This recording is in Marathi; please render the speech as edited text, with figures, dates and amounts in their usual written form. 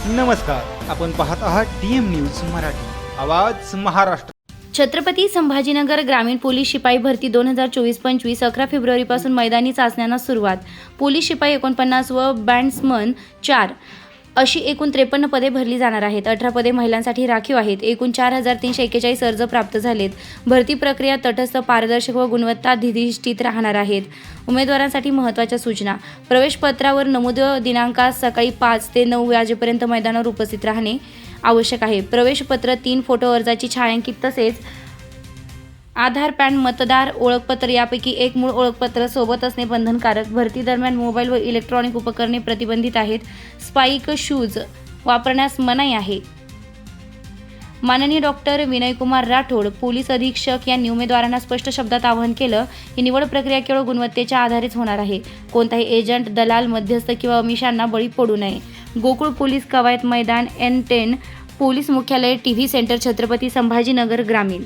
नमस्कार, आपण पाहत आहात डीएम न्यूज मराठी, आवाज महाराष्ट्र। छत्रपती संभाजीनगर ग्रामीण पोलीस शिपाई भरती 2024-25 11 फेब्रुवारीपासून मैदानी चाचण्यांना सुरुवात। पोलीस शिपाई 49 व बँड्समन 4 अशी एकूण 53 पदे भरली जाणार आहेत। 18 पदे महिलांसाठी राखीव आहेत। एकूण 4341 अर्ज प्राप्त झालेत। भरती प्रक्रिया तटस्थ, पारदर्शक व गुणवत्ताधिष्ठित राहणार आहेत। उमेदवारांसाठी महत्त्वाच्या सूचना। प्रवेश पत्रावर नमूद दिनांकात सकाळी 5 ते 9 वाजेपर्यंत मैदानावर उपस्थित राहणे आवश्यक आहे। प्रवेश पत्र, 3 फोटो, अर्जाची छायांकित तसेच आधार, पॅन, मतदार ओळखपत्र यापैकी एक मूळ ओळखपत्र सोबत असणे बंधनकारक। भरती दरम्यान मोबाईल व इलेक्ट्रॉनिक उपकरणे प्रतिबंधित आहेत। स्पाइक शूज वापरण्यास मनाई आहे। माननीय डॉक्टर विनयकुमार राठोड पोलीस अधीक्षक यांनी उमेदवारांना स्पष्ट शब्दात आवाहन केलं की निवड प्रक्रिया केवळ गुणवत्तेच्या आधारेच होणार आहे। कोणताही एजंट, दलाल, मध्यस्थ किंवा आमिषांना बळी पडू नये। गोकुळ पोलीस कवायत मैदान, N10 पोलीस मुख्यालय, टीव्ही सेंटर, छत्रपती संभाजीनगर ग्रामीण।